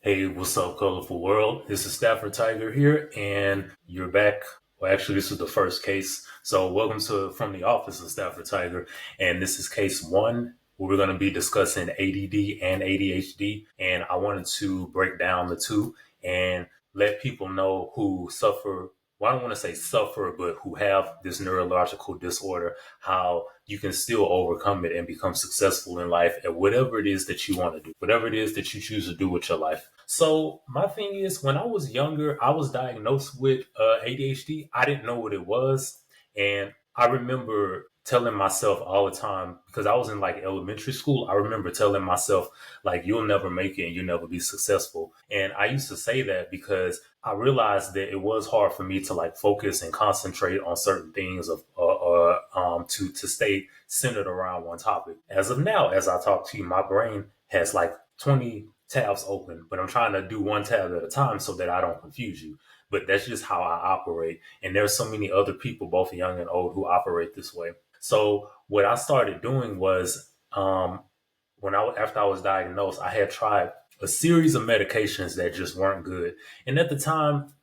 Hey, what's up, colorful world? This is Stafford-Tiger here, and you're back. Well, actually, this is the first case. So, welcome to From the Office of Stafford-Tiger, and this is case one, where we're going to be discussing ADD and ADHD. And I wanted to break down the two and let people know who suffer. Well, I don't want to say suffer, but who have this neurological disorder, how you can still overcome it and become successful in life at whatever it is that you want to do, whatever it is that you choose to do with your life. So my thing is, when I was younger, I was diagnosed with ADHD. I didn't know what it was, and I remember telling myself all the time because I was in like elementary school. I remember telling myself like, "You'll never make it, and you'll never be successful." And I used to say that because I realized that it was hard for me to like focus and concentrate on certain things to stay centered around one topic. As of now, as I talk to you, my brain has like 20 tabs open, but I'm trying to do one tab at a time so that I don't confuse you. But that's just how I operate. And there's so many other people, both young and old, who operate this way. So what I started doing was after I was diagnosed, I had tried a series of medications that just weren't good. And at the time,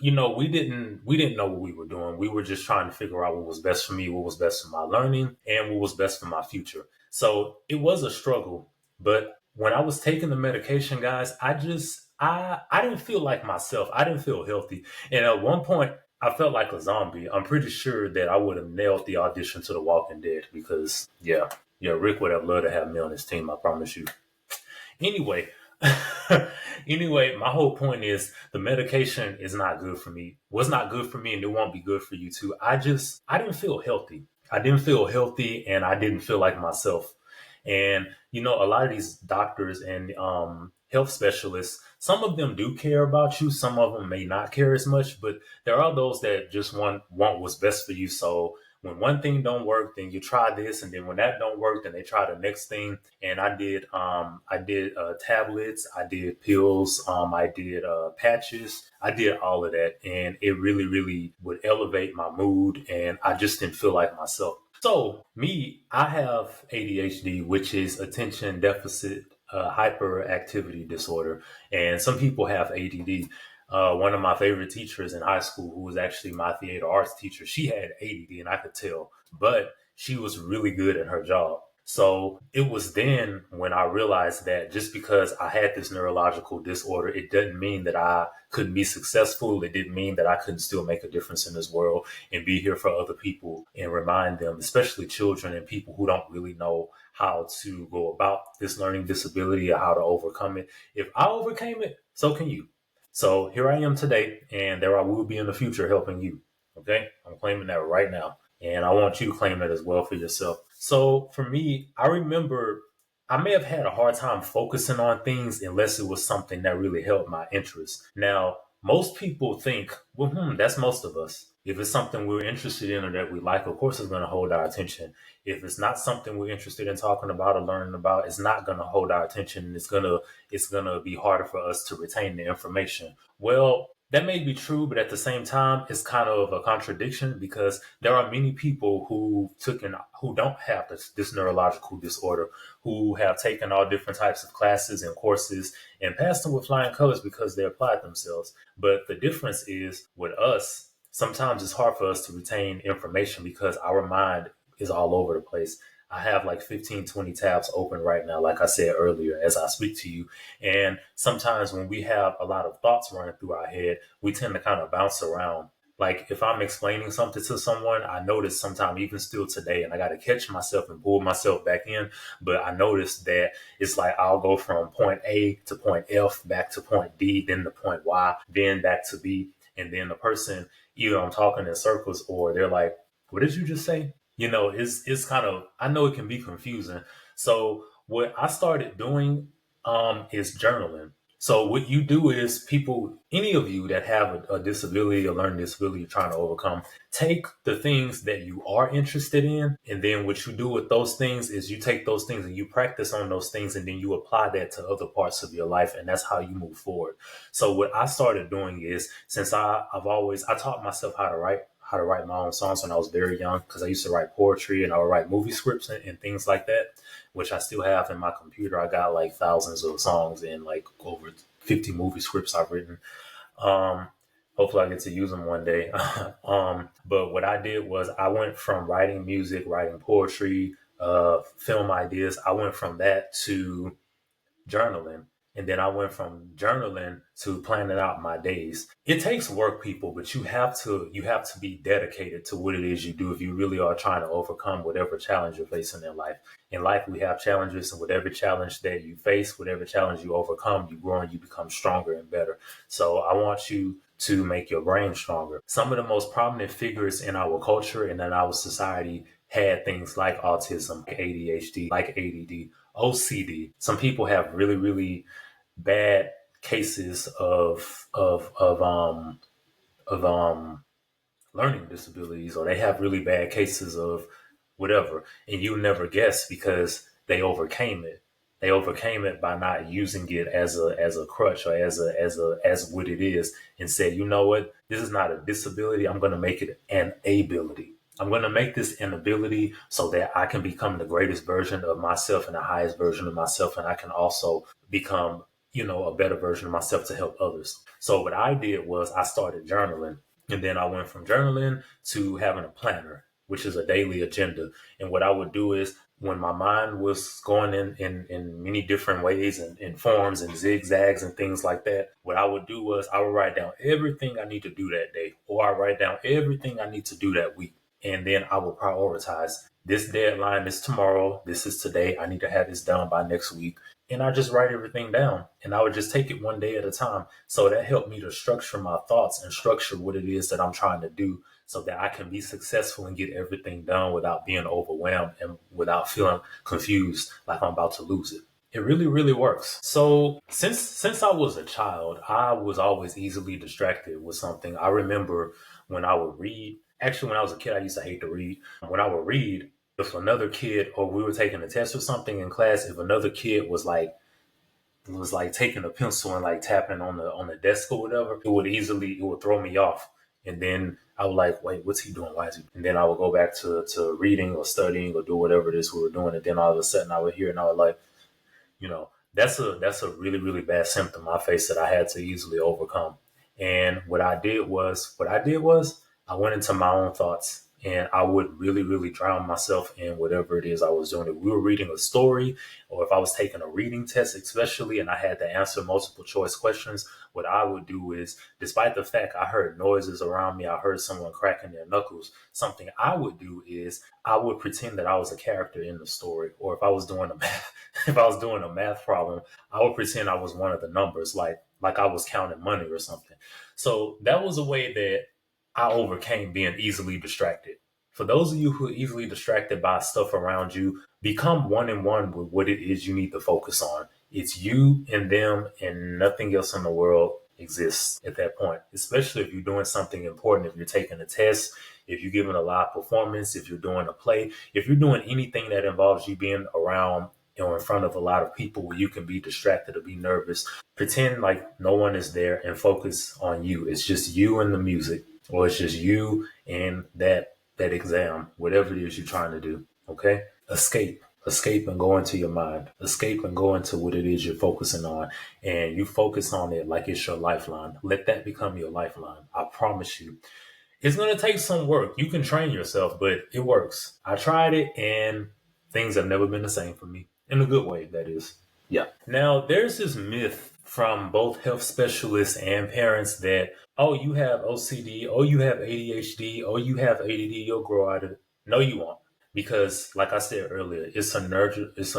we didn't know what we were doing. We were just trying to figure out what was best for me, what was best for my learning, and what was best for my future. So it was a struggle. But when I was taking the medication, guys, I didn't feel like myself. I didn't feel healthy. And at one point I felt like a zombie. I'm pretty sure that I would have nailed the audition to The Walking Dead because yeah, Rick would have loved to have me on his team, I promise you. Anyway, anyway, my whole point is the medication is not good for me. Was not good for me, and it won't be good for you too. I didn't feel healthy. I didn't feel healthy, and I didn't feel like myself. And a lot of these doctors and health specialists, some of them do care about you. Some of them may not care as much, but there are those that just want what's best for you. So when one thing don't work, then you try this, and then when that don't work, then they try the next thing. And I did tablets, I did pills, I did patches, I did all of that, and it really really would elevate my mood, and I just didn't feel like myself. So me, I have ADHD, which is attention deficit hyperactivity disorder, and some people have ADD. One of my favorite teachers in high school, who was actually my theater arts teacher, she had ADD, and I could tell, but she was really good at her job. So it was then when I realized that just because I had this neurological disorder, it didn't mean that I couldn't be successful. It didn't mean that I couldn't still make a difference in this world and be here for other people and remind them, especially children and people who don't really know how to go about this learning disability or how to overcome it. If I overcame it, so can you. So here I am today, and there I will be in the future helping you. Okay? I'm claiming that right now. And I want you to claim that as well for yourself. So for me, I remember I may have had a hard time focusing on things unless it was something that really held my interest. Now, most people think, well, that's most of us. If it's something we're interested in or that we like, of course it's going to hold our attention. If it's not something we're interested in talking about or learning about, it's not going to hold our attention. It's gonna be harder for us to retain the information. Well, that may be true, but at the same time, it's kind of a contradiction because there are many people who don't have this neurological disorder, who have taken all different types of classes and courses and passed them with flying colors because they applied themselves. But the difference is with us, sometimes it's hard for us to retain information because our mind is all over the place. I have like 15, 20 tabs open right now, like I said earlier, as I speak to you. And sometimes when we have a lot of thoughts running through our head, we tend to kind of bounce around. Like if I'm explaining something to someone, I notice sometimes even still today, and I got to catch myself and pull myself back in. But I notice that it's like I'll go from point A to point F, back to point D, then to point Y, then back to B. And then the person, either I'm talking in circles or they're like, what did you just say? It's kind of, I know it can be confusing. So what I started doing is journaling. So what you do is people, any of you that have a disability, a learning disability you're trying to overcome, take the things that you are interested in. And then what you do with those things is you take those things and you practice on those things, and then you apply that to other parts of your life. And that's how you move forward. So what I started doing is, since I taught myself how to write my own songs when I was very young, because I used to write poetry and I would write movie scripts and things like that, which I still have in my computer. I got like thousands of songs and like over 50 movie scripts I've written. Um, Hopefully I get to use them one day. But what I did was I went from writing music, writing poetry, film ideas. I went from that to journaling. And then I went from journaling to planning out my days. It takes work, people, but you have to be dedicated to what it is you do if you really are trying to overcome whatever challenge you're facing in life. In life, we have challenges, and whatever challenge that you face, whatever challenge you overcome, you grow and you become stronger and better. So I want you to make your brain stronger. Some of the most prominent figures in our culture and in our society had things like autism, ADHD, like ADD, OCD. Some people have really, really bad cases of learning disabilities, or they have really bad cases of whatever, and you never guess because they overcame it. They overcame it by not using it as a crutch or as what it is, and said, you know what, this is not a disability. I'm going to make it an ability. I'm going to make this an ability so that I can become the greatest version of myself and the highest version of myself, and I can also become, a better version of myself to help others. So what I did was I started journaling, and then I went from journaling to having a planner, which is a daily agenda. And what I would do is when my mind was going in many different ways and in forms and zigzags and things like that, what I would do was I would write down everything I need to do that day, or I write down everything I need to do that week. And then I will prioritize this deadline is tomorrow. This is today. I need to have this done by next week. And I just write everything down, and I would just take it one day at a time. So that helped me to structure my thoughts and structure what it is that I'm trying to do so that I can be successful and get everything done without being overwhelmed and without feeling confused like I'm about to lose it. It really, really works. So since I was a child, I was always easily distracted with something. I remember when I would read. Actually, when I was a kid, I used to hate to read. When I would read, if another kid, or we were taking a test or something in class, if another kid was like taking a pencil and like tapping on the desk or whatever, it would throw me off. And then I would like, wait, what's he doing? Why is he? And then I would go back to reading or studying or do whatever it is we were doing. And then all of a sudden I would hear and I would like, that's a really, really bad symptom I faced that I had to easily overcome. And what I did was I went into my own thoughts, and I would really, really drown myself in whatever it is I was doing. If we were reading a story, or if I was taking a reading test, especially, and I had to answer multiple choice questions, what I would do is, despite the fact I heard noises around me, I heard someone cracking their knuckles, something I would do is I would pretend that I was a character in the story. Or if I was doing a math problem, I would pretend I was one of the numbers, like I was counting money or something. So that was a way that I overcame being easily distracted. For those of you who are easily distracted by stuff around you, become one and one with what it is you need to focus on. It's you and them, and nothing else in the world exists at that point, especially if you're doing something important, if you're taking a test, if you're giving a live performance, if you're doing a play, if you're doing anything that involves you being around, in front of a lot of people where you can be distracted or be nervous. Pretend like no one is there and focus on you. It's just you and the music, or it's just you and that exam, whatever it is you're trying to do. Okay? Escape and go into your mind. Escape and go into what it is you're focusing on. And you focus on it like it's your lifeline. Let that become your lifeline. I promise you. It's going to take some work. You can train yourself, but it works. I tried it and things have never been the same for me. In a good way, that is. Yeah. Now, there's this myth from both health specialists and parents that, oh, you have OCD, oh, you have ADHD, oh, you have ADD, you'll grow out of it. No, you won't. Because, like I said earlier, it's a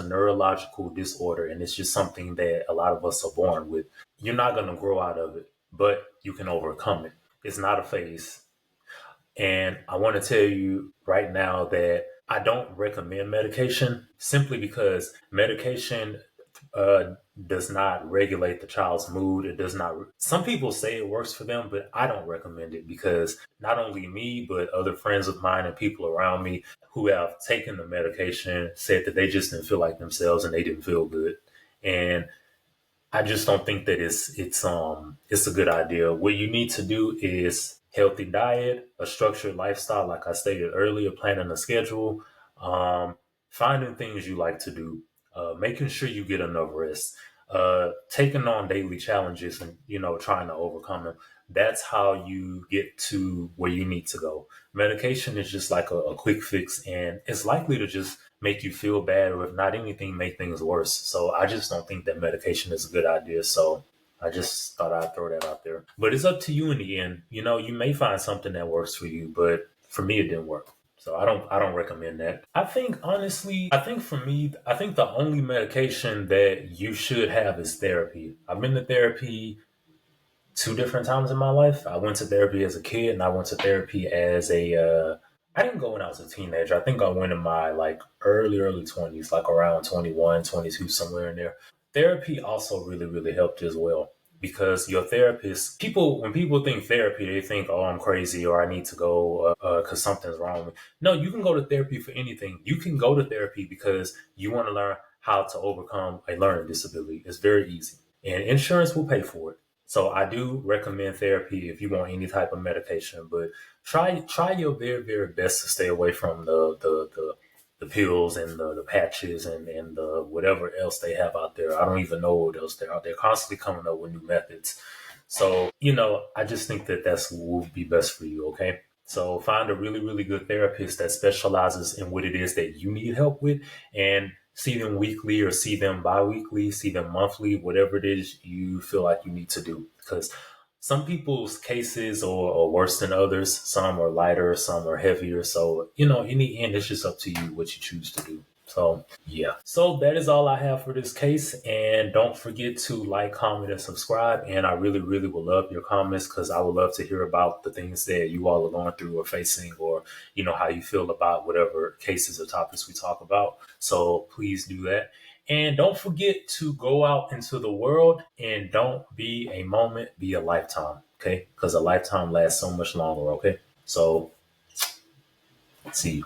neurological disorder, and it's just something that a lot of us are born with. You're not going to grow out of it, but you can overcome it. It's not a phase. And I want to tell you right now that I don't recommend medication simply because medication does not regulate the child's mood. It does not. Some people say it works for them, but I don't recommend it because not only me, but other friends of mine and people around me who have taken the medication said that they just didn't feel like themselves and they didn't feel good. And I just don't think that it's a good idea. What you need to do is healthy diet, a structured lifestyle, like I stated earlier, planning a schedule, finding things you like to do, making sure you get enough rest, taking on daily challenges and trying to overcome them. That's how you get to where you need to go. Medication is just like a quick fix, and it's likely to just make you feel bad, or if not anything, make things worse. So I just don't think that medication is a good idea. So I just thought I'd throw that out there. But it's up to you in the end. You may find something that works for you, but for me, it didn't work. So I don't recommend that. I think honestly, I think for me, I think the only medication that you should have is therapy. I've been to therapy two different times in my life. I went to therapy as a kid, and I went to therapy as a. I didn't go when I was a teenager. I think I went in my like early 20s, like around 21, 22, somewhere in there. Therapy also really really helped as well, because your therapist, people, when people think therapy, they think, oh, I'm crazy, or I need to go because something's wrong with me. No, you can go to therapy for anything. You can go to therapy because you want to learn how to overcome a learning disability. It's very easy, and insurance will pay for it. So I do recommend therapy if you want any type of medication, but try your very very best to stay away from the pills and the patches and the whatever else they have out there. I don't even know what else they're out there. Constantly coming up with new methods. So I just think that that's what will be best for you. Okay. So find a really, really good therapist that specializes in what it is that you need help with, and see them weekly or see them bi-weekly, see them monthly, whatever it is you feel like you need to do. Because some people's cases are worse than others. Some are lighter, some are heavier. So, in the end, it's just up to you what you choose to do. So, yeah. So that is all I have for this case. And don't forget to like, comment, and subscribe. And I really, really would love your comments, because I would love to hear about the things that you all are going through or facing, or, how you feel about whatever cases or topics we talk about. So please do that. And don't forget to go out into the world, and don't be a moment, be a lifetime. Okay. Because a lifetime lasts so much longer. Okay. So see you.